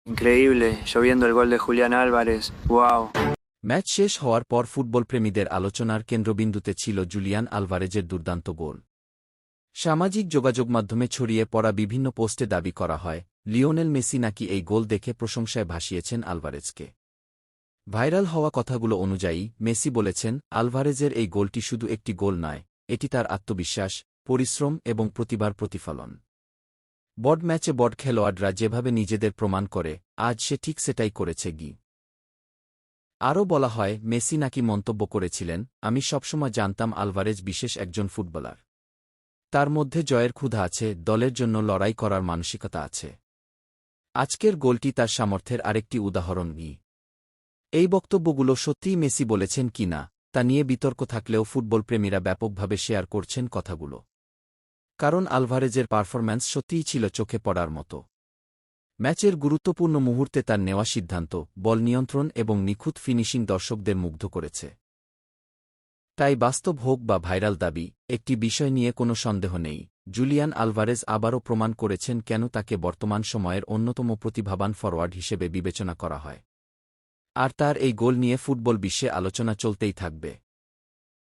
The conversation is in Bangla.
Increíble, yo viendo el gol de Julián Álvarez, wow. Match শেষ হওয়ার পর ফুটবলপ্রেমীদের আলোচনার কেন্দ্রবিন্দুতে ছিল জুলিয়ান আলভারেজের দুর্দান্ত গোল। সামাজিক যোগাযোগমাধ্যমে ছড়িয়ে পড়া বিভিন্ন পোস্টে দাবি করা হয়, লিওনেল মেসি নাকি এই গোল দেখে প্রশংসায় ভাসিয়েছেন আলভারেজকে। ভাইরাল হওয়া কথাগুলো অনুযায়ী মেসি বলেছেন, আলভারেজের এই গোলটি শুধু একটি গোল নয়, এটি তার আত্মবিশ্বাস, পরিশ্রম এবং প্রতিভার প্রতিফলন। বড় ম্যাচে বড় খেলোয়াড়রা যেভাবে নিজেদের প্রমাণ করে, আজ সে ঠিক সেটাই করেছে। আরও বলা হয়, মেসি নাকি মন্তব্য করেছিলেন, আমি সবসময় জানতাম আলভারেজ বিশেষ একজন ফুটবলার। তার মধ্যে জয়ের ক্ষুধা আছে, দলের জন্য লড়াই করার মানসিকতা আছে। আজকের গোলটি তার সামর্থ্যের আরেকটি উদাহরণ। এই বক্তব্যগুলো সত্যিই মেসি বলেছেন কি না তা নিয়ে বিতর্ক থাকলেও ফুটবলপ্রেমীরা ব্যাপকভাবে শেয়ার করছেন কথাগুলো। কারণ আলভারেজের পারফরম্যান্স সত্যিই ছিল চোখে পড়ার মতো। ম্যাচের গুরুত্বপূর্ণ মুহূর্তে তার নেওয়া সিদ্ধান্ত, বল নিয়ন্ত্রণ এবং নিখুঁত ফিনিশিং দর্শকদের মুগ্ধ করেছে। তাই বাস্তব হোক বা ভাইরাল দাবি, একটি বিষয় নিয়ে কোনো সন্দেহ নেই, জুলিয়ান আলভারেজ আবারও প্রমাণ করেছেন কেন তাকে বর্তমান সময়ের অন্যতম প্রতিভাবান ফরোয়ার্ড হিসেবে বিবেচনা করা হয়। আর তার এই গোল নিয়ে ফুটবল বিশ্বে আলোচনা চলতেই থাকবে।